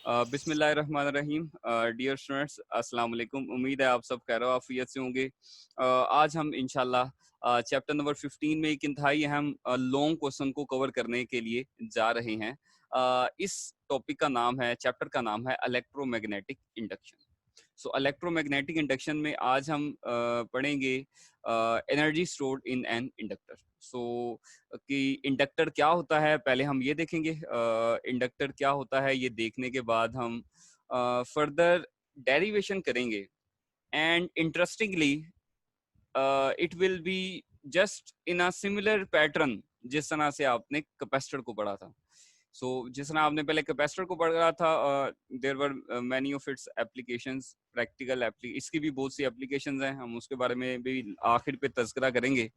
बिस्मिल्लाहिर्रहमानिर्रहीम। Dear students, अस्सलाम वालेकुम। उम्मीद है आप सब खैर आफियत से होंगे। आज हम इंशाल्लाह चैप्टर नंबर 15 में एक इंतहाई अहम लॉन्ग क्वेश्चन को कवर करने के लिए जा रहे हैं। इस टॉपिक का नाम है, चैप्टर का नाम है electromagnetic induction. So electromagnetic induction में आज हम पढ़ेंगे energy stored in an inductor. So कि इंडक्टर क्या होता है पहले हम ये देखेंगे। इंडक्टर क्या होता है ये देखने के बाद हम फर्दर डेरिवेशन करेंगे। And interestingly it will be just in a similar pattern जिस तरह से आपने कैपेसिटर को पढ़ा था। सो जिस तरह आपने पहले कैपेसिटर को पढ़ा था, there were many of its applications, practical इसकी भी बहुत सी एप्लीकेशंस हैं, हम उसके बारे में भी आखिर पे तज़किरा करेंगे।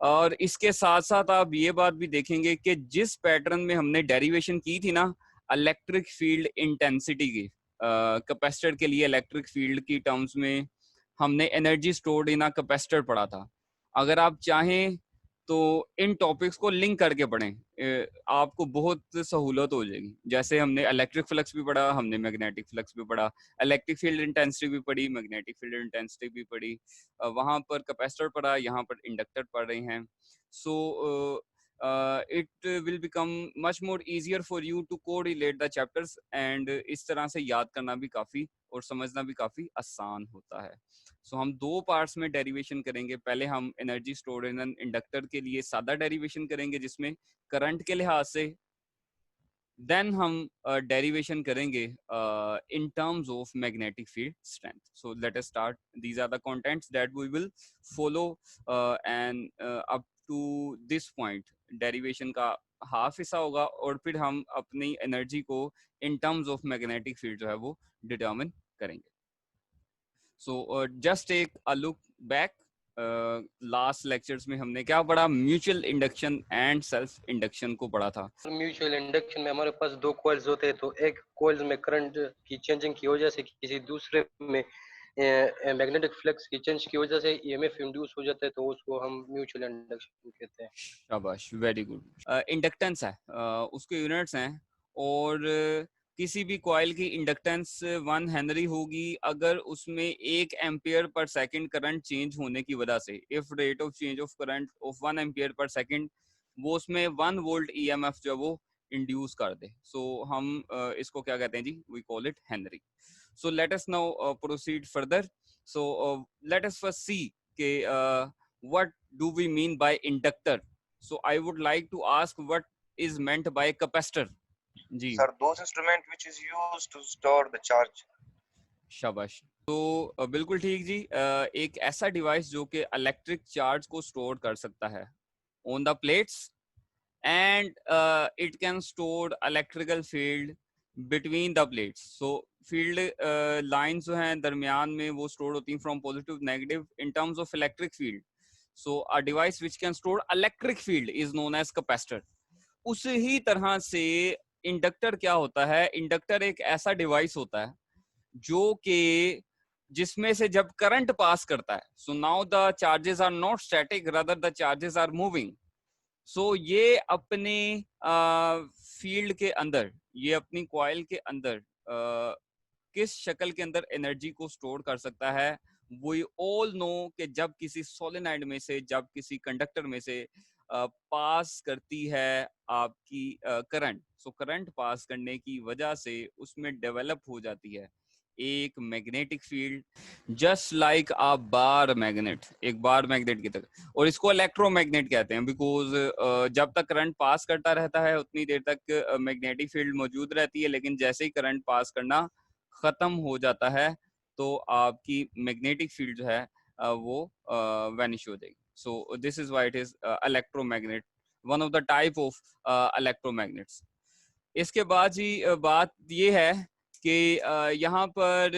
और इसके साथ साथ आप ये बात भी देखेंगे कि जिस पैटर्न में हमने डेरिवेशन की थी ना इलेक्ट्रिक फील्ड इंटेंसिटी की, कैपेसिटर के लिए इलेक्ट्रिक फील्ड की टर्म्स में हमने energy stored in a capacitor पढ़ा था। अगर आप चाहें तो इन टॉपिक्स को लिंक करके पढ़ें, आपको बहुत सहूलत हो जाएगी। जैसे हमने इलेक्ट्रिक फ्लक्स भी पढ़ा, हमने मैग्नेटिक फ्लक्स भी पढ़ा, इलेक्ट्रिक फील्ड इंटेंसिटी भी पढ़ी, मैग्नेटिक फील्ड इंटेंसिटी भी पढ़ी, वहां पर कैपेसिटर पढ़ा, यहाँ पर इंडक्टर पढ़ रहे हैं। So it will become much more easier for you to correlate the chapters, and इस तरह से याद करना भी काफी और समझना भी काफी आसान होता है। सो हम दो पार्ट्स में डेरिवेशन करेंगे। पहले हम energy stored in an inductor के लिए सादा डेरिवेशन करेंगे जिसमें करंट के लिहाज से, देन हम डेरिवेशन करेंगे in terms of magnetic field strength. So let us start. These are the contents that we will follow and up to this point derivation का हाफ हिस्सा होगा, और फिर हम अपनी एनर्जी को in terms of magnetic field जो है वो डिटर्मिन करेंगे। So just take a look back. Last lectures में हमने क्या पढ़ा? Mutual induction and self induction को पढ़ा था। म्यूचुअल इंडक्शन में हमारे पास दो कॉइल्स होते हैं, तो एक कॉइल्स में करंट की चेंजिंग की वजह से किसी दूसरे में मैग्नेटिक फ्लक्स की चेंज की वजह से ईएमएफ इंड्यूस हो जाता है, तो उसको हम म्यूचुअल इंडक्शन कहते हैं। शाबाश, वेरी गुड। इंडक्टेंस है, उसके यूनिट्स हैं, और किसी भी कॉइल की इंडक्टेंस 1 हेनरी होगी अगर उसमें 1 ampere per second current change होने की वजह से, if rate of change of current of 1 ampere per second, वो उसमें 1 वोल्ट ईएमएफ जो है वो इंड्यूस कर दे। सो हम इसको क्या कहते हैं जी? We call it henry. So let us now proceed further. So let us first see के what do we mean by inductor? So I would like to ask what is meant by capacitor. Ji Sir, those instrument which is used to store the charge. शाबाश। तो बिल्कुल ठीक जी। एक ऐसा device जो कि electric charge को store कर सकता है on the plates, and it can store electrical field between the plates. So field lines जो हैं दरमियान में वो स्टोर होती हैं from positive negative in terms of electric field. So a device which can store electric field is known as capacitor. उसी ही तरह से इंडक्टर क्या होता है? इंडक्टर एक ऐसा डिवाइस होता है जो कि जिसमें से जब करंट पास करता है, so now the charges are not static, rather the charges are moving. So ये अपने फील्ड के अंदर, ये अपनी कॉइल के अंदर किस शक्ल के अंदर एनर्जी को स्टोर कर सकता है? वी ऑल नो कि जब किसी सोलेनाइड में से, जब किसी कंडक्टर में से पास करती है आपकी करंट, सो करंट पास करने की वजह से उसमें डेवलप हो जाती है एक मैग्नेटिक फील्ड, जस्ट लाइक अ बार मैग्नेट, एक बार मैग्नेट की तरह। और इसको इलेक्ट्रोमैग्नेट कहते हैं बिकॉज जब तक करंट पास करता रहता है उतनी देर तक मैग्नेटिक फील्ड मौजूद रहती है, लेकिन जैसे ही करंट पास करना खत्म हो जाता है तो आपकी मैग्नेटिक फील्ड जो है वो वैनिश हो जाएगी। So this is why it is electromagnet, one of the type of electromagnets. इसके बाद ही बात ये है कि यहाँ पर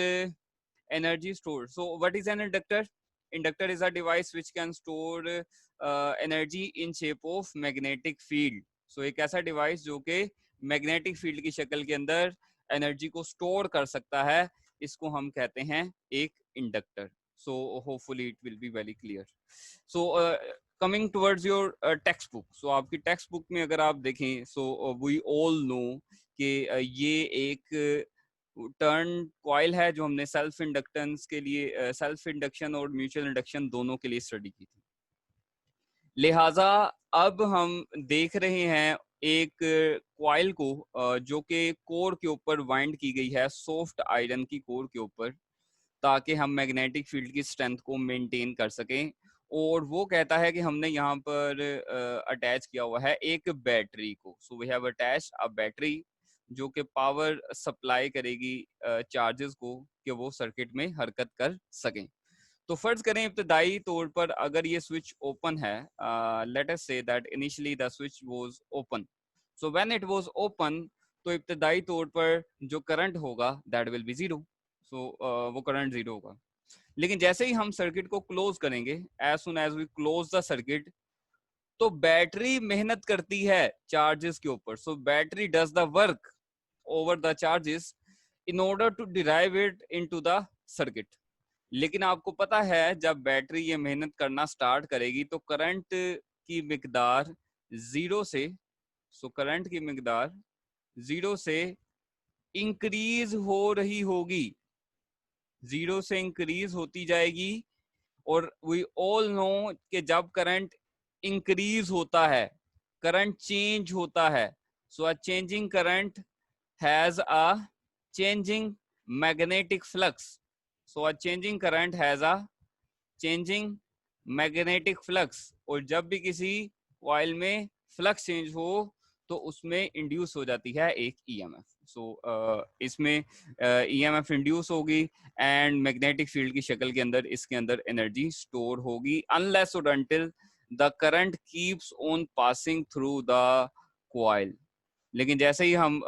energy store. So what is an inductor? Inductor is a device which can store energy in shape of magnetic field. So एक ऐसा डिवाइस जो कि मैग्नेटिक फील्ड की शक्ल के अंदर एनर्जी को स्टोर कर सकता है, इसको हम कहते हैं एक inductor. So hopefully it will be very clear. So coming towards your text book, so आपकी टेक्स्ट बुक में अगर आप देखें, सो वी ऑल नो कि ये एक टर्न कॉइल है जो हमने सेल्फ इंडक्टेंस के लिए, सेल्फ इंडक्शन और म्यूचुअल इंडक्शन दोनों के लिए स्टडी की थी। लिहाजा अब हम देख रहे हैं एक कॉइल को जो कि कोर के ऊपर वाइंड की गई है, सॉफ्ट आयरन की कोर के ऊपर, ताकि हम मैग्नेटिक फील्ड की स्ट्रेंथ को मेंटेन कर सकें। और वो कहता है कि हमने यहाँ पर अटैच किया हुआ है एक बैटरी को। So we have attached a battery जो कि पावर सप्लाई करेगी चार्जेस को कि वो सर्किट में हरकत कर सकें। तो फर्ज करें इब्तदाई तौर पर अगर ये स्विच ओपन है, let us say that initially the switch was open, so when it was open तो इब्तदाई तौर पर जो करंट होगा दैट विल बी जीरो। सो वो करंट जीरो होगा। लेकिन जैसे ही हम सर्किट को क्लोज करेंगे, as soon as we close the circuit, तो बैटरी मेहनत करती है चार्जेस के ऊपर। So battery does the work over the charges in order to derive it into the circuit. लेकिन आपको पता है जब बैटरी ये मेहनत करना स्टार्ट करेगी तो करंट की मिकदार जीरो से, सो करंट की मिकदार जीरो से इंक्रीज हो रही होगी, जीरो से इंक्रीज होती जाएगी। और वी ऑल नो कि जब करंट इंक्रीज होता है, करंट चेंज होता है, so a changing current has a changing magnetic flux. So a changing current has a changing magnetic flux. और जब भी किसी कॉइल में फ्लक्स चेंज हो तो उसमें इंड्यूस हो जाती है एक ईएमएफ। सो इसमें ईएमएफ इंड्यूस होगी एंड मैग्नेटिक फील्ड की शक्ल के अंदर इसके अंदर एनर्जी स्टोर होगी, अनलेस और until the current keeps on passing through the coil. लेकिन जैसे ही हम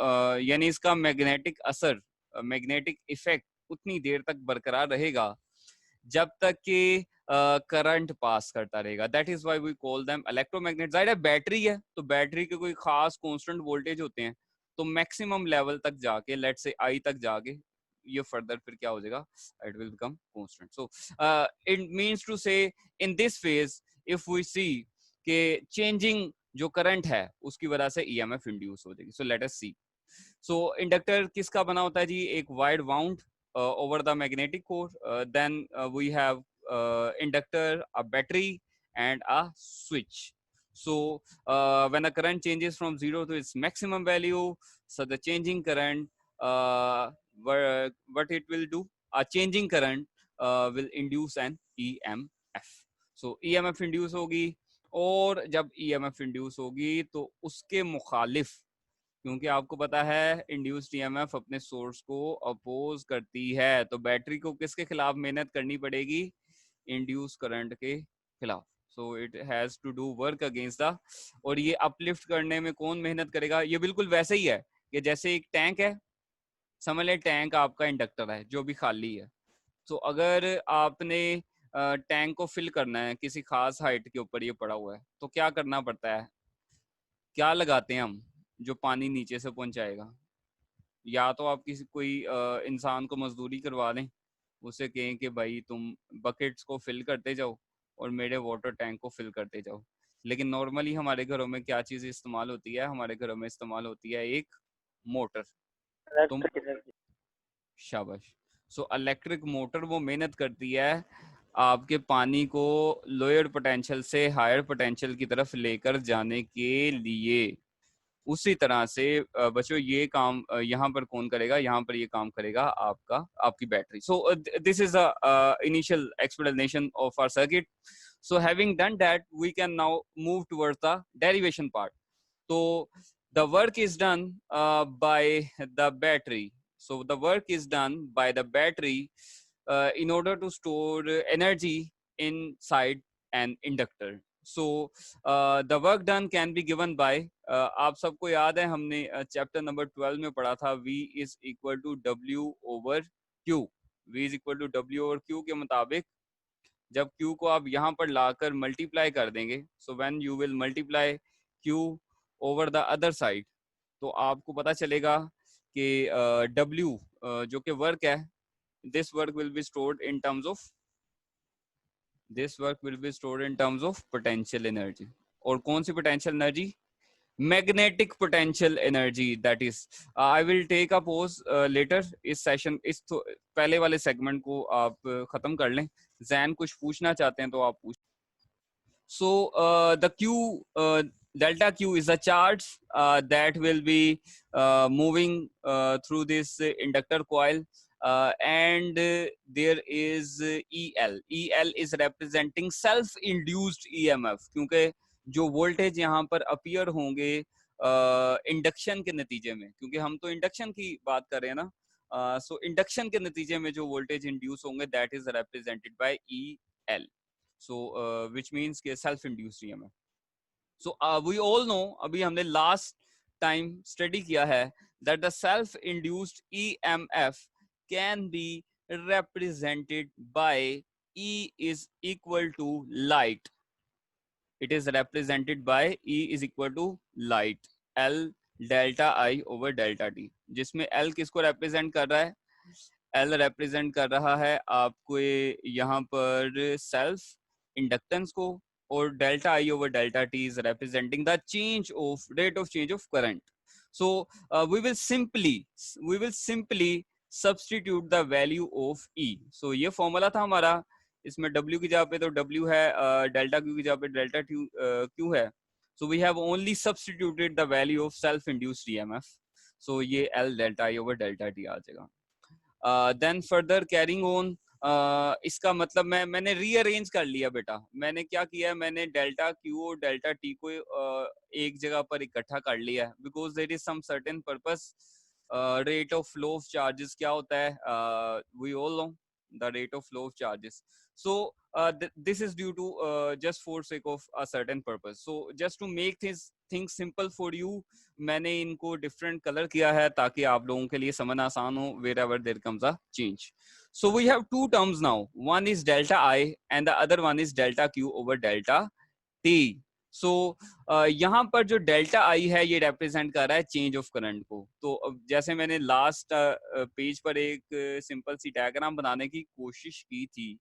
यानी इसका मैग्नेटिक असर, मैग्नेटिक इफेक्ट उतनी देर तक बरकरार रहेगा जब तक कि करंट पास करता रहेगा। That is why we call them electromagnet. जाहिर है बैटरी है तो बैटरी के कोई खास कांस्टेंट वोल्टेज होते हैं, तो मैक्सिमम लेवल तक जाके, लेट्स से आई तक जाके, ये फर्दर फिर क्या हो जाएगा, it will become constant. So it means to say in this phase if we see के चेंजिंग जो करंट है उसकी वजह से ईएमएफ इंड्यूस हो जाएगी। सो लेट अस सी। सो इंडक्टर किसका बना होता है जी, एक wide wound over the magnetic core. Then we have inductor, a battery, and a switch. So when the current changes from 0 to its maximum value, so the changing current, what it will do, a changing current will induce an EMF. So EMF induce होगी, और जब EMF induce होगी तो उसके मुखालिफ, क्योंकि आपको पता है इंड्यूस्ड ईएमएफ अपने सोर्स को अपोज करती है, तो बैटरी को किसके खिलाफ मेहनत करनी पड़ेगी, इंड्यूस करंट के खिलाफ। So it has to do work against the, और ये अपलिफ्ट करने में कौन मेहनत करेगा, ये बिल्कुल वैसे ही है कि जैसे एक टैंक है, समझ ले टैंक आपका इंडक्टर है जो भी खाली है। तो अगर आपने टैंक को फिल करना है, किसी खास हाइट के ऊपर ये पड़ा हुआ है, तो क्या करना पड़ता है, क्या लगाते हैं हम जो पानी नीचे से पहुंचाएगा, या तो आप किसी कोई इंसान को मजदूरी करवा लें, उसे कहें कि भाई तुम बकेट्स को फिल करते जाओ और मेरे वाटर टैंक को फिल करते जाओ। लेकिन नॉर्मली हमारे घरों में क्या चीज इस्तेमाल होती है, हमारे घरों में इस्तेमाल होती है एक मोटर। तुम शाबाश। सो इलेक्ट्रिक मोटर वो मेहनत करती है आपके पानी को लोअर पोटेंशियल से हायर पोटेंशियल की तरफ लेकर जाने के लिए। उसी तरह से बच्चों ये काम यहाँ पर कौन करेगा, यहाँ पर ये काम करेगा आपकी battery. So this is a initial explanation of our circuit. So having done that we can now move towards the derivation part. तो the work is done by the battery. So the work is done by the battery in order to store energy inside an inductor. So the work done can be given by आप सबको याद है हमने chapter number 12 में पढ़ा था, V is equal to W over Q. V is equal to W over Q के मुताबिक जब Q को आप यहाँ पर लाकर मल्टीप्लाई कर देंगे, so when you will multiply Q over the other side, तो आपको पता चलेगा कि W जो कि वर्क है, this work will be stored in terms of potential energy. और कौन सी potential energy, magnetic potential energy, that is I will take a pause later इस सेशन इस पहले वाले सेगमेंट को आप खत्म कर लें। जैन कुछ पूछना चाहते हैं तो आप पूछ। So the Q delta Q is a charge that will be moving through this inductor coil, and there is EL. EL is representing self-induced EMF, क्योंकि जो वोल्टेज यहाँ पर अपीयर होंगे इंडक्शन के नतीजे में, क्योंकि हम तो इंडक्शन की बात कर रहे हैं ना, सो इंडक्शन के नतीजे में जो वोल्टेज इंड्यूस होंगे that is represented by EL. So which means कि self-induced EMF. So we all know, अभी हमने last time study किया है that the self-induced EMF can be represented by E is equal to light. It is represented by E is equal to light, L delta I over delta T, जिसमें L किसको represent कर रहा है? L represent कर रहा है आपको यहाँ पर self inductance को, और delta I over delta T is representing the change of rate of change of current. So we will simply substitute the value of E. So ये formula था हमारा, इसमें W की जगह पे तो W है, delta Q की जगह पे delta Q है. So we have only substituted the value of self-induced EMF. So ये L delta I over delta T आ जाएगा. Then further carrying on, इसका मतलब मैंने रीअरेंज कर लिया बेटा। मैंने क्या किया है, मैंने डेल्टा क्यू और डेल्टा टी को एक जगह पर इकट्ठा कर लिया है, because there is some certain purpose. Rate of flow of charges क्या होता है, we all know the rate of flow of charges. So this is due to just for sake of a certain purpose. So just to make things simple for you, मैंने इनको different color किया है ताकि आप लोगों के लिए समझना आसान हो wherever there comes a change. So we have two terms now. One is delta I and the other one is delta Q over delta T. So यहाँ पर जो डेल्टा आई है ये रिप्रेजेंट कर रहा है चेंज ऑफ करंट को. तो जैसे मैंने लास्ट पेज पर एक सिंपल सी डायग्राम बनाने की कोशिश की थी,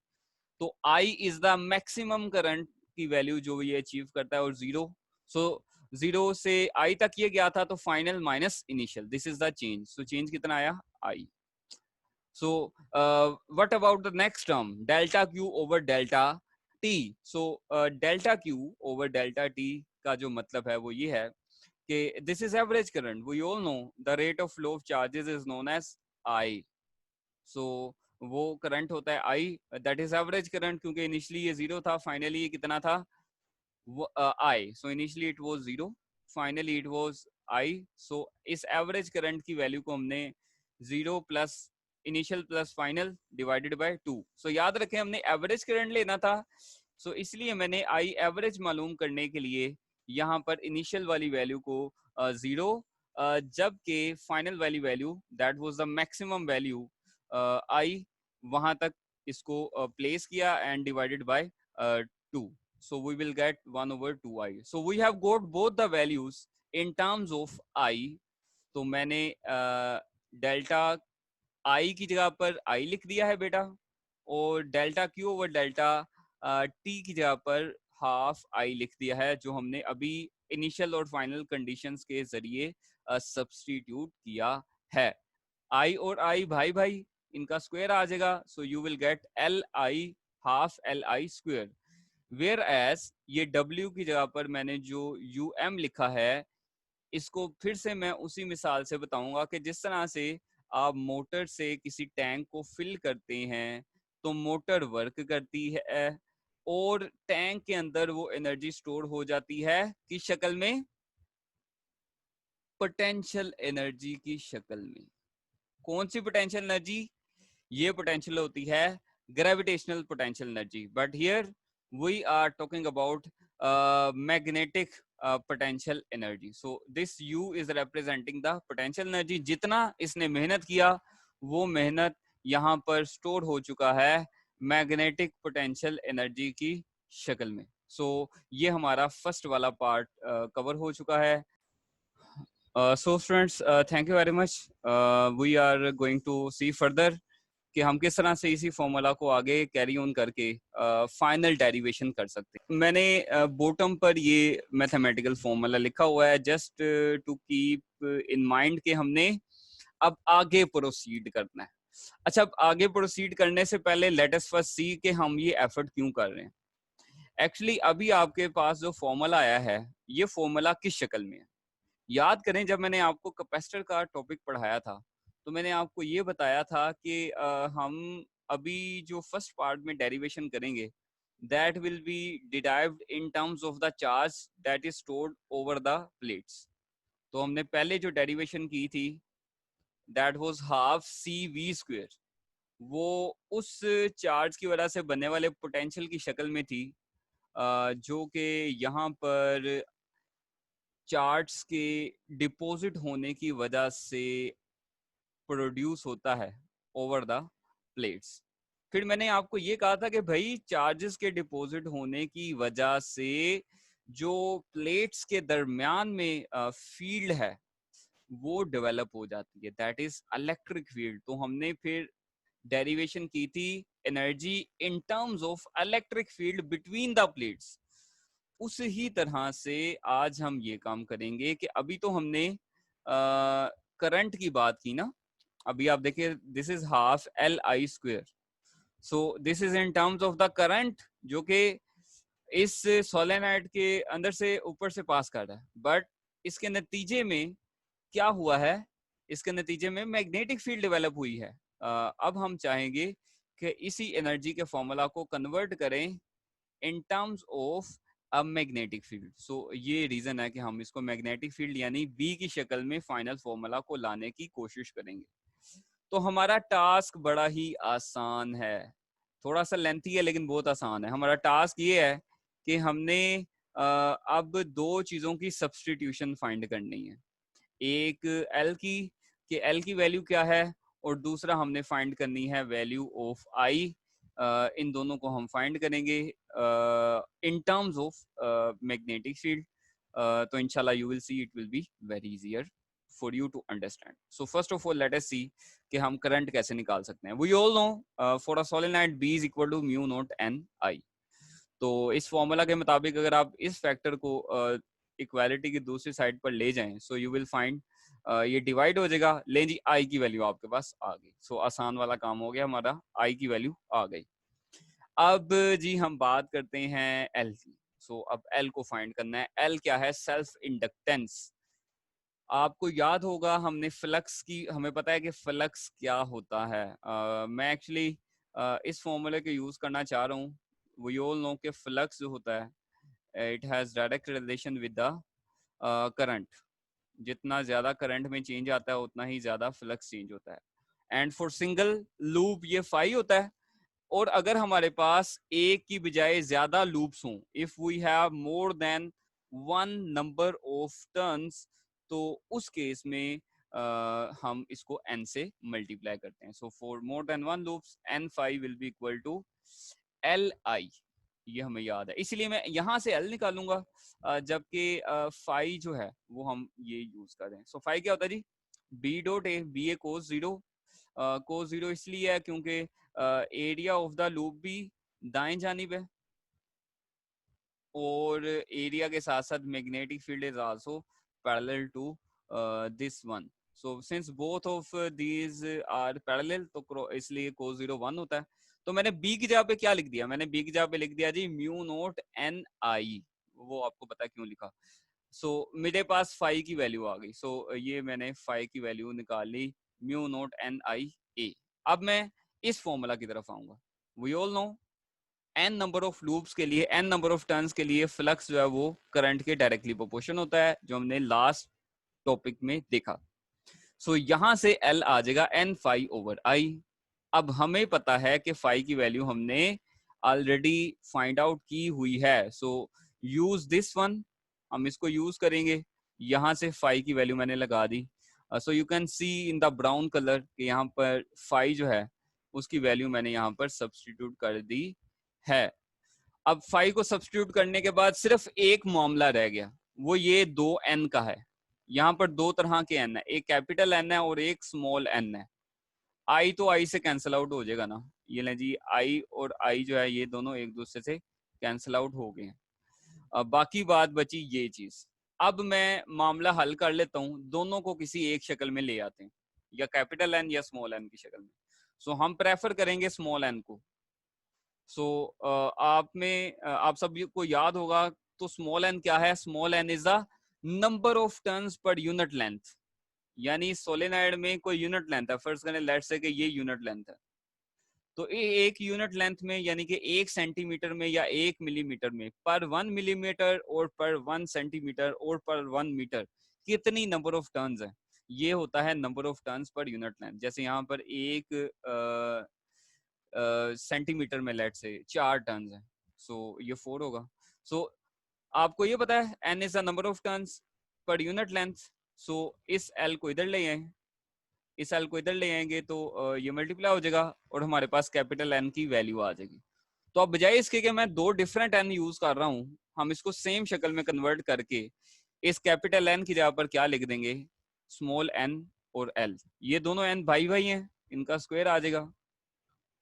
तो I is the maximum current की वैल्यू जो ये अचीव करता है, और जीरो. सो जीरो से I तक ये गया था, तो final minus initial, this is the change. So change कितना आया? I. So what about the next term, delta Q over delta T? So delta Q over delta T का जो मतलब है वो ये है कि this is average current. We all know the rate of flow of charges is known as I. So वो current होता है I, that is average current, क्योंकि इनिशियली ये जीरो था, फाइनली ये कितना था? I. So initially it was zero, finally it was I. So इस एवरेज करंट की वैल्यू को हमने zero plus initial plus final divided by 2. सो याद रखें हमने एवरेज करंट लेना था, सो इसलिए मैंने I एवरेज मालूम करने के लिए यहाँ पर इनिशियल वाली वैल्यू को जीरो, जबकि फाइनल वाली value that was the maximum value I वहां तक इसको प्लेस किया and divided by 2. So we will get 1 over 2I. So we have got both the values in terms of I. तो मैंने delta I की जगह पर I लिख दिया है बेटा, और delta Q over delta T की जगह पर हाफ I लिख दिया है, जो हमने अभी इनिशियल और फाइनल कंडीशंस के जरिए सब्स्टिट्यूट किया है. I और I भाई भाई इनका स्क्वायर आ जाएगा, so you will get LI half LI square. Where as ये W की जगह पर मैंने जो UM लिखा है, इसको फिर से मैं उसी मिसाल से बताऊंगा कि जिस तरह से आप मोटर से किसी टैंक को फिल करते हैं तो मोटर वर्क करती है और टैंक के अंदर वो एनर्जी स्टोर हो जाती है किस शक्ल में? पोटेंशियल एनर्जी की शक्ल में. कौन सी पोटेंशियल एनर्जी? ये पोटेंशियल होती है gravitational potential energy. But here we are talking about magnetic potential energy. So this U is representing the potential energy. जितना इसने मेहनत किया वो मेहनत यहाँ पर स्टोर हो चुका है मैग्नेटिक पोटेंशियल एनर्जी की शक्ल में. So ये हमारा फर्स्ट वाला पार्ट कवर हो चुका है. So friends, thank you very much. We are going to see further कि हम किस तरह से इसी फॉर्मूला को आगे कैरी ऑन करके फाइनल डेरिवेशन कर सकते हैं। मैंने बॉटम पर ये मैथमेटिकल फॉर्मूला लिखा हुआ है just to keep in mind कि हमने अब आगे प्रोसीड करना है। अच्छा, अब आगे प्रोसीड करने से पहले लेट अस फर्स्ट सी कि हम ये एफर्ट क्यों कर रहे हैं। एक्चुअली अभी आपके पास जो फॉर्मूला आया है ये फॉर्मूला किस शक्ल में है। याद करें जब मैंने आपको कैपेसिटर का टॉपिक पढ़ाया था तो मैंने आपको ये बताया था कि हम अभी जो फर्स्ट पार्ट में डेरिवेशन करेंगे that will be derived in terms of the charge that is stored over the plates. तो हमने पहले जो डेरिवेशन की थी that was half C V square, वो उस चार्ज की वजह से बनने वाले पोटेंशियल की शक्ल में थी जो कि यहाँ पर चार्ट्स के डिपॉजिट होने की वजह से प्रोड्यूस होता है ओवर द प्लेट्स। फिर मैंने आपको ये कहा था कि भाई चार्जेस के डिपॉजिट होने की वजह से जो प्लेट्स के दरमियान में फील्ड है वो डेवलप हो जाती है, दैट इज इलेक्ट्रिक फील्ड। तो हमने फिर डेरिवेशन की थी energy in terms of electric field between the plates. उस ही तरह से आज हम ये काम करेंगे कि अभी तो हमने करंट की बात की ना। अभी आप देखिए this is half L I square, so this is in terms of the current जो कि इस सोलेनॉइड के अंदर से ऊपर से पास कर रहा है। बट इसके नतीजे में क्या हुआ है, इसके नतीजे में मैग्नेटिक फील्ड डेवलप हुई है। अब हम चाहेंगे कि इसी एनर्जी के फॉर्मूला को कन्वर्ट करें in terms of a magnetic field. So ये रीजन है कि हम इसको मैग्नेटिक फील्ड यानी बी की शक्ल में फाइनल फॉर्मूला को लाने की कोशिश करेंगे। तो हमारा टास्क बड़ा ही आसान है, थोड़ा सा लेंथी है लेकिन बहुत आसान है। हमारा टास्क ये है कि हमने अब दो चीजों की सब्स्टिट्यूशन फाइंड करनी है। एक एल की कि एल की वैल्यू क्या है और दूसरा हमने फाइंड करनी है वैल्यू ऑफ आई। इन दोनों को हम फाइंड करेंगे in terms of magnetic field. तो इंशाल्लाह you will see it will be very easier for you to understand. So first of all let us see कि हम करंट कैसे निकाल सकते हैं। We all know for a solenoid B is equal to mu naught N I. तो इस formula के मुताबिक अगर आप इस फैक्टर को इक्वालिटी की दूसरी साइड पर ले जाएं सो यू विल फाइंड ये डिवाइड हो जाएगा। ले जी आई की वैल्यू आपके पास आ गई। सो आसान वाला काम हो गया हमारा, आई की वैल्यू आ गई। अब जी हम बात करते हैं एल की। सो अब एल को फाइंड करना है। एल क्या है? Self inductance. आपको याद होगा हमने फ्लक्स की, हमें पता है कि फ्लक्स क्या होता है। मैं एक्चुअली इस फॉर्मूले को यूज करना चाह रहा हूँ। वी ऑल नो कि फ्लक्स जो होता है it has direct relation with the current. जितना ज्यादा करंट में चेंज आता है उतना ही ज्यादा फ्लक्स चेंज होता है। एंड फॉर सिंगल लूप ये फाई होता है। और अगर हमारे पास एक की बजाय ज्यादा लूप्स हों, if we have more than one number of turns, तो उस केस में हम इसको n से मल्टीप्लाई करते हैं। So for more than one loops n phi will be equal to L I. ये हमें याद है, इसलिए मैं यहाँ से एल निकालूंगा जबकि फाई जो है वो हम ये यूज कर रहे हैं। सो फाई क्या होता है जी? B dot A, B A cos zero. Cos zero इसलिए है क्योंकि एरिया ऑफ द लूप भी दाएं जानिब है और एरिया के साथ साथ magnetic field is also parallel to this one. So since both of these are parallel तो इसलिए कोस जीरो 1 होता है। तो मैंने बी की जगह पे क्या लिख दिया? मैंने बी की जगह पे लिख दिया जी म्यू नोट एन आई। वो आपको पता क्यों लिखा? सो मेरे पास फाई की वैल्यू आ गई। सो ये मैंने फाई की वैल्यू निकाल ली, mu naught N I A. अब मैं इस फॉर्मूला की तरफ आऊंगा। We all know N number of loops के लिए, एन नंबर ऑफ टर्न्स के लिए फ्लक्स जो है वो करंट के डायरेक्टली प्रोपोर्शन होता है, जो हमने लास्ट टॉपिक में देखा। सो यहां से एल आ जाएगा एन फाई ओवर आई। अब हमें पता है कि फाई की वैल्यू हमने ऑलरेडी फाइंड आउट की हुई है। सो यूज दिस वन, हम इसको यूज करेंगे। यहां से फाई की वैल्यू मैंने लगा दी। So you can see in the brown colour कि यहाँ पर फाई जो है उसकी वैल्यू मैंने यहाँ पर सब्स्टिट्यूट कर दी है। अब फाई को सब्स्टिट्यूट करने के बाद सिर्फ एक मामला रह गया, वो ये 2n का है। यहाँ पर दो तरह के n है, एक कैपिटल n है और एक स्मॉल n है। आई तो आई से कैंसिल आउट हो जाएगा ना, ये लें जी आई और आई जो है ये दोनों एक दूसरे से कैंसिल आउट हो गए हैं। अब बाकी बात बची ये चीज, अब मैं मामला हल कर लेता हूँ, दोनों को किसी एक शक्ल में ले आते हैं, या कैपिटल एन या स्मॉल एन की शक्ल में। सो हम प्रेफर करेंगे स्मॉल एन को। सो आप में आप सब को याद होगा, तो स्मॉल एन क्या है? Small N is the number of turns per unit length, यानी सोलेनॉइड में कोई यूनिट लेंथ है, फर्स्ट करें लेट्स से कि ये यूनिट लेंथ है, तो एक यूनिट लेंथ में यानी कि 1 सेंटीमीटर में या 1 मिलीमीटर में, पर 1 मिलीमीटर और पर 1 सेंटीमीटर और पर 1 मीटर कितनी नंबर ऑफ टर्न्स है, ये होता है number of turns per unit length. जैसे यहाँ पर 1 सेंटीमीटर में लेट से 4 टर्न्स है, सो ये 4 होगा। सो आपको ये पता है N is the number of turns per unit length, so इस एल को इधर ले आए, इस एल को इधर ले आएंगे तो ये मल्टीप्लाई हो जाएगा और हमारे पास कैपिटल एन की वैल्यू आ जाएगी। तो अब बजाय इसके कि मैं दो डिफरेंट एन यूज कर रहा हूँ, हम इसको सेम शक्ल में कन्वर्ट करके इस कैपिटल एन की जगह पर क्या लिख देंगे? स्मॉल एन और एल, ये दोनों एन भाई भाई हैं, इनका स्क्वायर आ जाएगा।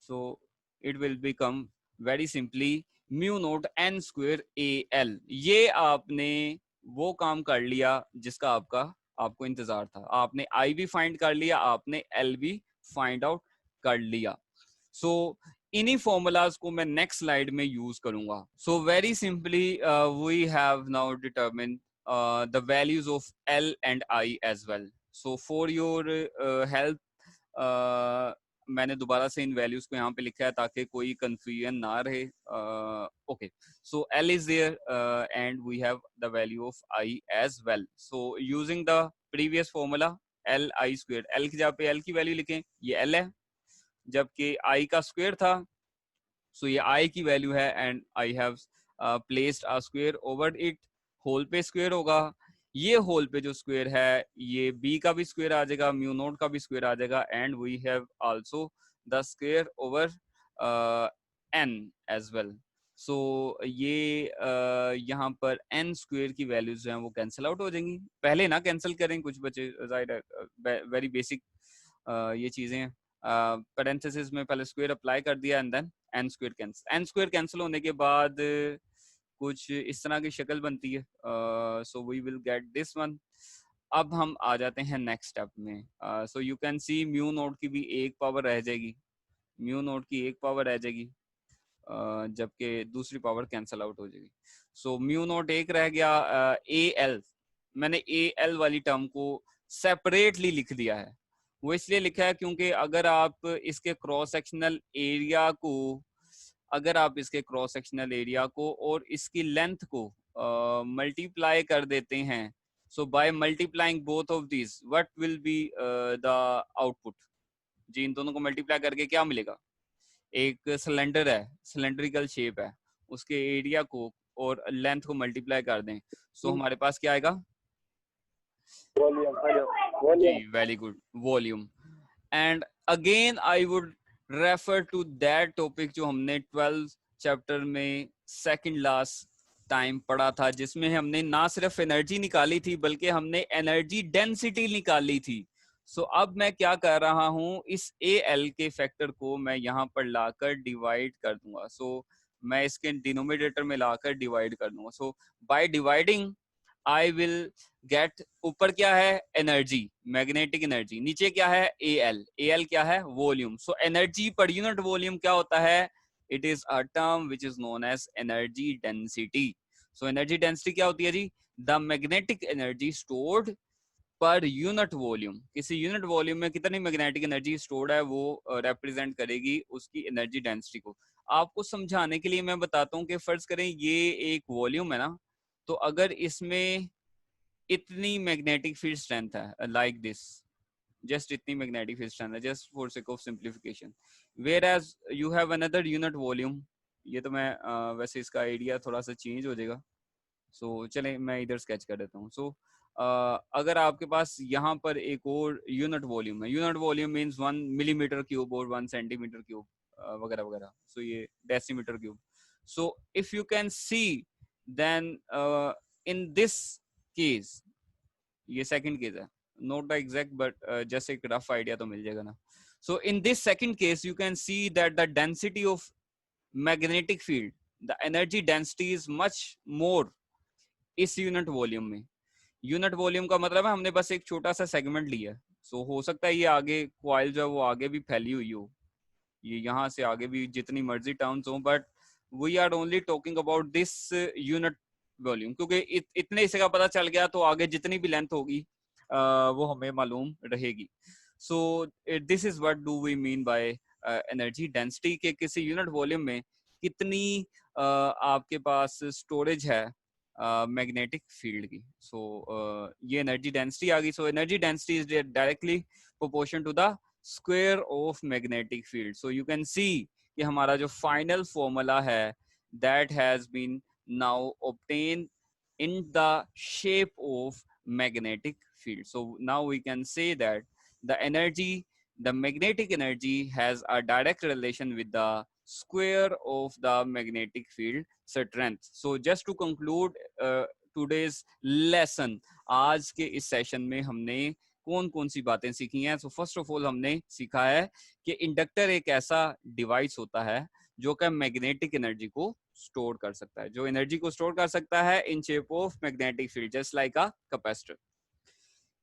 So it will become very simply mu naught N square A L. ये आपने वो काम कर लिया जिसका आपको इंतजार था, आपने आई भी फाइंड कर लिया, आपने एल भी फाइंड आउट कर लिया। सो इन्हीं फॉर्मूलाज को मैं नेक्स्ट स्लाइड में यूज करूंगा। So very simply we have now determine the values of L and I as well. So for your help मैंने दोबारा से इन वैल्यूज को यहाँ पे लिखा है ताकि कोई कंफ्यूजन ना रहे। Okay, so L is there and we have the value of I as well. So using the previous formula L I square, L की जगह पे एल की वैल्यू लिखें, ये एल है, जबकि आई का स्क्वायर था, सो ये आई की वैल्यू है and I have placed a square over it, whole पे स्क्वायर होगा, ये होल पे जो स्क्वायर है ये बी का भी स्क्वायर आ जाएगा, म्यू नोट का भी स्क्वायर आ जाएगा, and we have also the square over N as well. So ये यहाँ पर एन स्क्वायर की वैल्यूज जो हैं वो कैंसिल आउट हो जाएंगी। पहले ना कैंसिल करें, कुछ बचे, जाहिर है वेरी बेसिक ये चीजें हैं। पैरेंथेसिस में पहले स्क्वायर अप्लाई कर दिया and then N square cancel होने के बाद कुछ इस तरह की शक्ल बनती है। So we will get this one. अब हम आ जाते हैं नेक्स्ट स्टेप में। So you can see mu naught की भी एक पावर रह जाएगी, म्यू नोट की एक पावर रह जाएगी, जबकि दूसरी पावर कैंसिल आउट हो जाएगी। सो म्यू नोट एक रह गया, ए एल, मैंने ए एल वाली टर्म को सेपरेटली लिख दिया है। वो इसलिए लिखा है क्योंकि अगर आप इसके क्रॉस सेक्शनल एरिया को, अगर आप इसके क्रॉस सेक्शनल एरिया को और इसकी लेंथ को मल्टीप्लाई कर देते हैं, so by multiplying both of this what will be the output? जी, इन दोनों को मल्टीप्लाई करके क्या मिलेगा? एक सिलेंडर है, सिलेंड्रिकल शेप है, उसके एरिया को और लेंथ को मल्टीप्लाई कर दें, सो हमारे पास क्या आएगा? जी, very good, volume. And again I would refer to that topic जो हमने 12th चैप्टर में सेकंड लास्ट टाइम पढ़ा था, जिसमें हमने ना सिर्फ एनर्जी निकाली थी बल्कि हमने एनर्जी डेंसिटी निकाली थी। सो अब मैं क्या कर रहा हूं, इस ए एल के फैक्टर को मैं यहाँ पर लाकर डिवाइड कर दूंगा। सो मैं इसके डिनोमिनेटर में लाकर डिवाइड कर दूंगा। So by dividing I will get, ऊपर क्या है? एनर्जी, मैग्नेटिक एनर्जी, नीचे क्या है? ए एल क्या है? Volume. So energy per unit volume क्या होता है? It is a term which is known as energy density. So energy density क्या होती है जी? The magnetic energy stored per unit volume. किसी यूनिट वॉल्यूम में कितनी मैग्नेटिक एनर्जी स्टोर्ड है वो रिप्रेजेंट करेगी उसकी एनर्जी डेंसिटी को। आपको समझाने के लिए मैं बताता हूँ कि फर्ज करें ये एक वॉल्यूम है ना, तो अगर इसमें इतनी मैग्नेटिक फील्ड स्ट्रेंथ है लाइक दिस, जस्ट इतनी मैग्नेटिक फील्ड स्ट्रेंथ है, just for sake of simplification, where as you have another unit volume. ये तो मैं वैसे इसका आइडिया थोड़ा सा चेंज हो जाएगा, सो चले मैं इधर स्केच कर देता हूँ। सो अगर आपके पास यहाँ पर एक और यूनिट वॉल्यूम है, unit volume means 1 millimetre cube और 1 सेंटीमीटर क्यूब वगैरह वगैरह, सो ये decimetre cube. So if you can see then in this case, ये सेकंड केस है, not the exact but just एक रफ आइडिया तो मिल जाएगा ना। So in this second case, you can see that the density of magnetic field, the energy density is much more इस unit volume में. Unit volume का मतलब है हमने बस एक छोटा सा सेगमेंट लिया है. सो हो सकता है ये आगे कॉइल जो है वो आगे भी फैली हुई हो, ये यहाँ से आगे भी जितनी मर्जी टर्म्स हो, but we are only talking about this unit volume, क्योंकि इतने हिस्से का पता चल गया तो आगे जितनी भी लेंथ होगी वो हमें मालूम रहेगी. So this is what do we mean by energy density, के किसी यूनिट वॉल्यूम में कितनी आपके पास स्टोरेज है मैग्नेटिक फील्ड की. सो ये एनर्जी डेंसिटी आ गई. So energy density is directly proportion to the square of magnetic field. So you can see कि हमारा जो फाइनल फॉर्मूला है that has been now obtain in the shape of magnetic field. So now we can say that the magnetic energy has a direct relation with the square of the magnetic field strength. So just to conclude today's lesson, आज के इस session में हमने कौन कौन सी बातें सीखी हैं. सो फर्स्ट ऑफ ऑल हमने सीखा है कि इंडक्टर एक ऐसा डिवाइस होता है जो कि मैग्नेटिक एनर्जी को स्टोर कर सकता है, जो एनर्जी को स्टोर कर सकता है in shape of magnetic field, just like a capacitor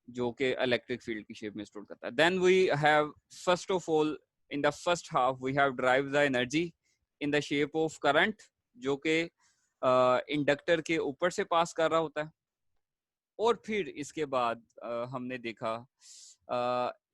जो कि इलेक्ट्रिक फील्ड की शेप में स्टोर करता है. Then we have first of all in the first half we have drive the energy in the shape of current जो कि inductor के ऊपर से पास कर रहा होता है. और फिर इसके बाद हमने देखा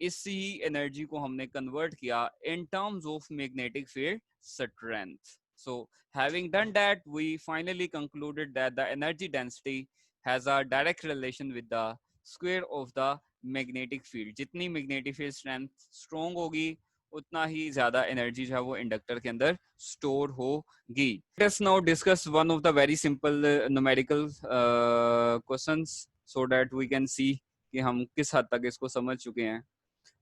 इसी एनर्जी को हमने कन्वर्ट किया इन terms of magnetic field strength. So having done that, we finally concluded that the energy density has a direct relation with the square of the magnetic field. जितनी magnetic field strength strong होगी उतना ही ज्यादा energy जो है वो inductor के अंदर store होगी. Let us now discuss one of the very simple numerical questions so that we can see कि हम किस हद तक इसको समझ चुके हैं.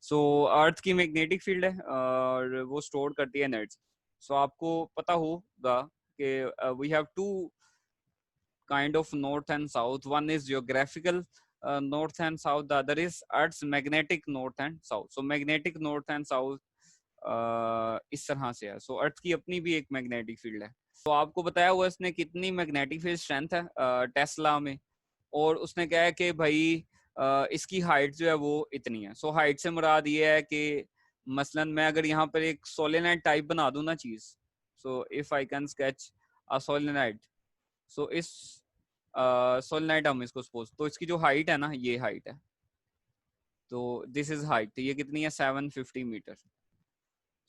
सो अर्थ की मैग्नेटिक फील्ड है और वो स्टोर करती है एनर्जी. सो आपको पता होगा कि we have two kind of north and south. One is geographical north and south, the other is earth's magnetic north and south. So magnetic north and south इस तरह से है. सो अर्थ की अपनी भी एक मैग्नेटिक फील्ड है. तो आपको बताया हुआ इसने कितनी मैग्नेटिक फील्ड स्ट्रेंथ है टेस्ला में, और उसने कहा है कि भाई इसकी हाइट जो है वो इतनी है. सो हाइट से मुराद ये है कि मसलन मैं अगर यहाँ पर एक सोलेनाइड टाइप बना दूं ना चीज, so if I can sketch a solenoid, so इस सोलेनाइड हम इसको सपोज, तो इसकी जो हाइट है ना ये हाइट है, तो दिस इज हाइट. ये कितनी है 750 मीटर.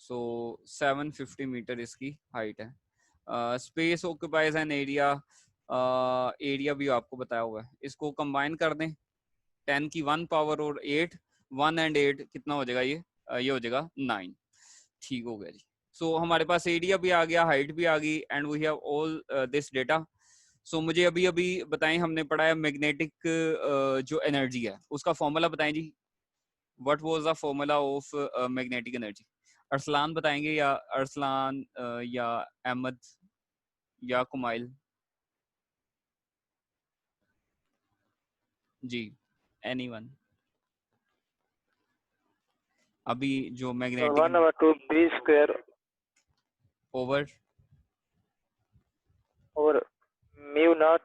सो 750 मीटर इसकी हाइट है. Space occupies an area, area भी आपको बताया हुआ है. इसको कंबाइन कर दें 10 की 1 पावर और 8, 1 and 8 कितना हो जाएगा ये हो जाएगा 9. ठीक हो गया जी. सो हमारे पास एरिया भी आ गया, हाइट भी आ गई, and we have all this data. So मुझे अभी अभी बताएं, हमने पढ़ा है मैग्नेटिक जो एनर्जी है उसका फॉर्मूला बताएं जी. What was the formula of magnetic energy? Arsalan बताएंगे, या अरसलान या अहमद या कुमाइल जी, एनीवन. अभी जो मैग्नेटिक 1/2 b² ओवर और μ0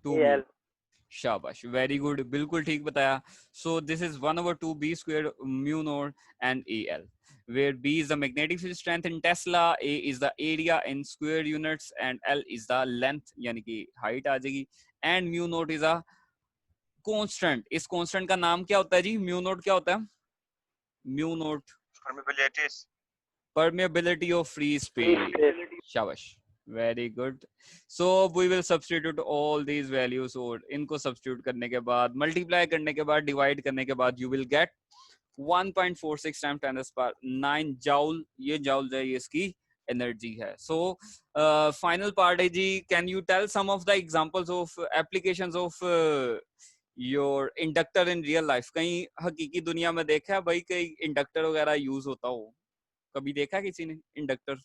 टू al. शाबाश, वेरी गुड, बिल्कुल ठीक बताया. सो this is 1/2 b² mu naught and al, where b is the magnetic field strength in Tesla, a is the area in square units, and l is the length यानी कि height आ जाएगी, and mu naught is a constant. इस constant का नाम क्या होता है जी? Mu naught क्या होता है? Mu naught Permeabilities. permeability of free space. शाबाश, very good. So we will substitute all these values, और इनको सब्स्टिट्यूट करने के बाद, मल्टीप्लाई करने के बाद, डिवाइड करने के बाद, you will get 1.46 time 10⁹ joule. ये जाउल है, ये इसकी एनर्जी है. सो फाइनल पार्ट है जी, can you tell some of the examples of applications of your inductor in real life? कहीं हकीकी दुनिया में देखा है भाई कहीं इंडक्टर वगैरह यूज होता हो? कभी देखा है किसी ने inductor?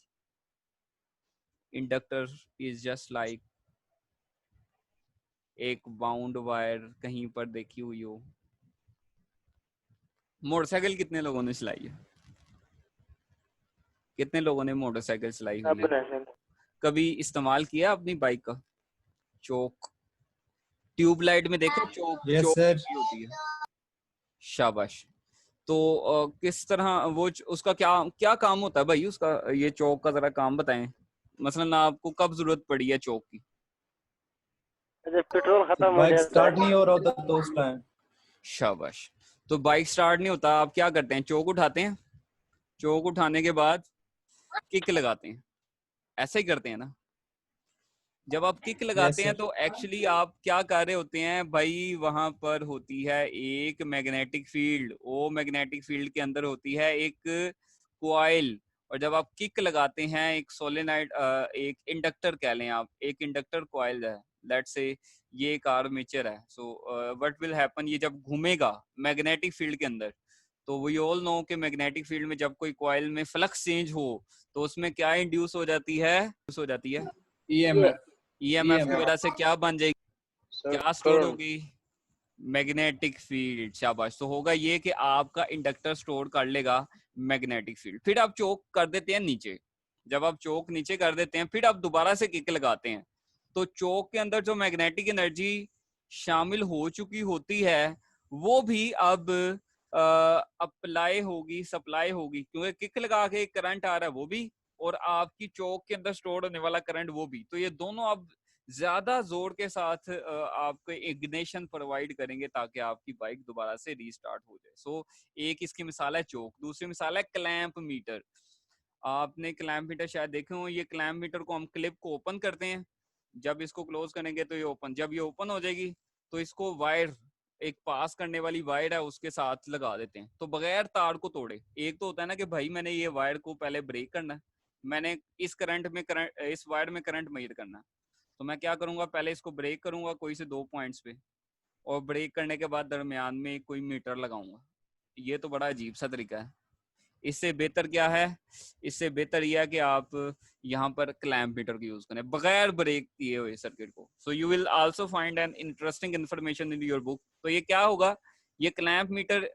Inductor is just like एक बाउंड वायर, कहीं पर देखी हुई हो? मोटरसाइकिल कितने लोगों ने चलाई है? कितने लोगों ने मोटरसाइकिल चलाई हुई अब है? ना सर। कभी इस्तेमाल किया अपनी बाइक का चौक? ट्यूबलाइट में देखो चौक यस चौक सर। लगी होती है। शाबाश। तो किस तरह वो उसका क्या क्या काम होता है भाई उसका, ये चौक का जरा काम बताएं। मसलन आपको कब जरूरत पड़ी है चौक की? जब पेट्रोल खत्म हो बाइक जाता स्टार्ट है। नहीं हो रहा होता तो उस टाइम। शाबाश। तो बाइक स्टार्ट नहीं होता, आप क्या करते हैं? चौक उठाते हैं, चौक उठाने के बाद किक लगाते हैं, ऐसे ही करते हैं ना? जब आप किक लगाते हैं सर। तो एक्चुअली आप क्या कर रहे होते हैं भाई, वहां पर होती है एक मैग्नेटिक फील्ड, वो मैग्नेटिक फील्ड के अंदर होती है एक कॉइल, और जब आप किक लगाते हैं एक सोलेनाइड, एक इंडक्टर कह लें आप, एक इंडक्टर कॉइल है, लेट्स से ये एक आर्मेचर है। सो व्हाट विल हैपन, ये जब घूमेगा मैग्नेटिक फील्ड के अंदर, तो वी ऑल नो कि मैग्नेटिक फील्ड में जब कोई कॉइल में फ्लक्स चेंज हो तो उसमें क्या इंड्यूस हो जाती है? इंड्यूस हो जाती है ईएमएफ। ईएमएफ की वजह से क्या बन जाएगी, सर क्या स्टोर करंट। होगी? Magnetic field. शाबाश। तो होगा ये कि आपका इंडक्टर स्टोर कर लेगा मैग्नेटिक फील्ड। फिर आप चोक कर देते हैं नीचे, जब आप चोक नीचे कर देते हैं फिर आप दोबारा से किक लगाते हैं, तो चोक के अंदर जो मैग्नेटिक एनर्जी शामिल हो चुकी होती है वो भी अब अप्लाई होगी, सप्लाई होगी, क्योंकि किक लगा के करंट आ रहा है वो भी, और आपकी चोक के अंदर स्टोर होने वाला करंट वो भी, तो ये दोनों अब ज्यादा जोर के साथ आपको इग्निशन प्रोवाइड करेंगे ताकि आपकी बाइक दोबारा से रीस्टार्ट हो जाए। सो एक इसकी मिसाल है चोक, दूसरी मिसाल है क्लैंप मीटर। आपने क्लैंप मीटर शायद देखे हो, ये क्लैंप मीटर को हम क्लिप को ओपन करते हैं, जब इसको क्लोज करेंगे तो ये ओपन, जब ये ओपन हो जाएगी तो इसको वायर, एक पास करने वाली वायर है उसके साथ लगा देते हैं, तो बगैर तार को तोड़े। एक तो होता है ना कि भाई मैंने ये वायर को पहले ब्रेक करना है, मैंने इस करंट में करंट, इस वायर में करंट मेजर करना है, तो मैं क्या करूंगा, पहले इसको ब्रेक करूंगा कोई से 2 पॉइंट्स पे, और ब्रेक करने के बाद दरमियान में कोई मीटर लगाऊंगा। ये तो बड़ा अजीब सा तरीका है। इससे बेहतर क्या है? इससे बेहतर यह है कि आप यहाँ पर क्लैंप मीटर का यूज करें बगैर ब्रेक किए हुए सर्किट को। सो you will also find an interesting information in your book. तो ये क्या होगा, ये क्लैंप मीटर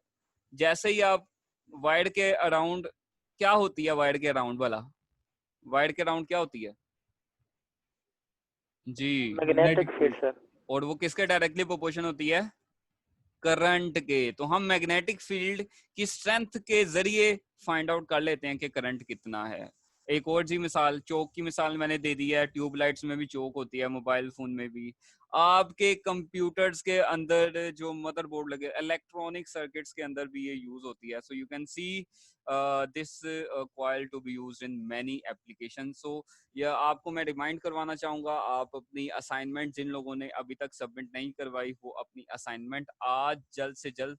जैसे ही आप वायर के अराउंड, क्या होती है वायर के अराउंड वाला, वायर के अराउंड क्या होती है जी? Magnetic field sir. और वो किसके डायरेक्टली प्रोपोर्शन होती है? करंट के। तो हम मैग्नेटिक फील्ड की स्ट्रेंथ के जरिए फाइंड आउट कर लेते हैं कि करंट कितना है। एक और जी मिसाल, चौक की मिसाल मैंने दे दी है, ट्यूबलाइट्स में भी चौक होती है, मोबाइल फोन में भी, आपके कंप्यूटर्स के अंदर जो मदरबोर्ड लगे, इलेक्ट्रॉनिक सर्किट्स के अंदर भी ये यूज होती है। So you can see this coil to be used in many application. So या आपको मैं रिमाइंड करवाना चाहूंगा, आप अपनी असाइनमेंट, जिन लोगों ने अभी तक सबमिट नहीं करवाई, वो अपनी असाइनमेंट आज जल्द से जल्द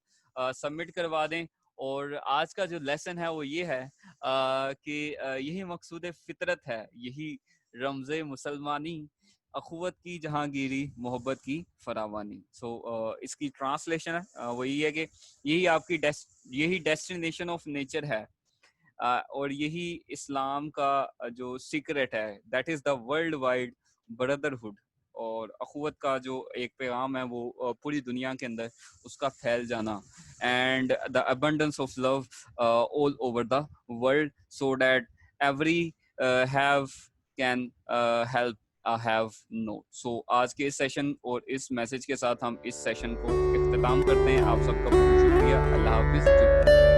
सबमिट करवा दें। और आज का जो लेसन है वो ये है कि यही मकसूद फितरत है, यही रमज़े मुसलमानी, अखुवत की जहांगीरी, मोहब्बत की फरावानी। सो इसकी ट्रांसलेशन है वो ये है कि यही आपकी यही डेस्टिनेशन ऑफ नेचर है, और यही इस्लाम का जो सीक्रेट है, that is the world wide brotherhood. और अखुवत का जो एक पैगाम है वो पूरी दुनिया के अंदर उसका फैल जाना, and the abundance of love all over the world, so that every have can help have note. So आज के इस सेशन और इस मैसेज के साथ हम इस सेशन को इख्तिताम करते हैं। आप सबका बहुत शुक्रिया। अल्लाह हाफिज।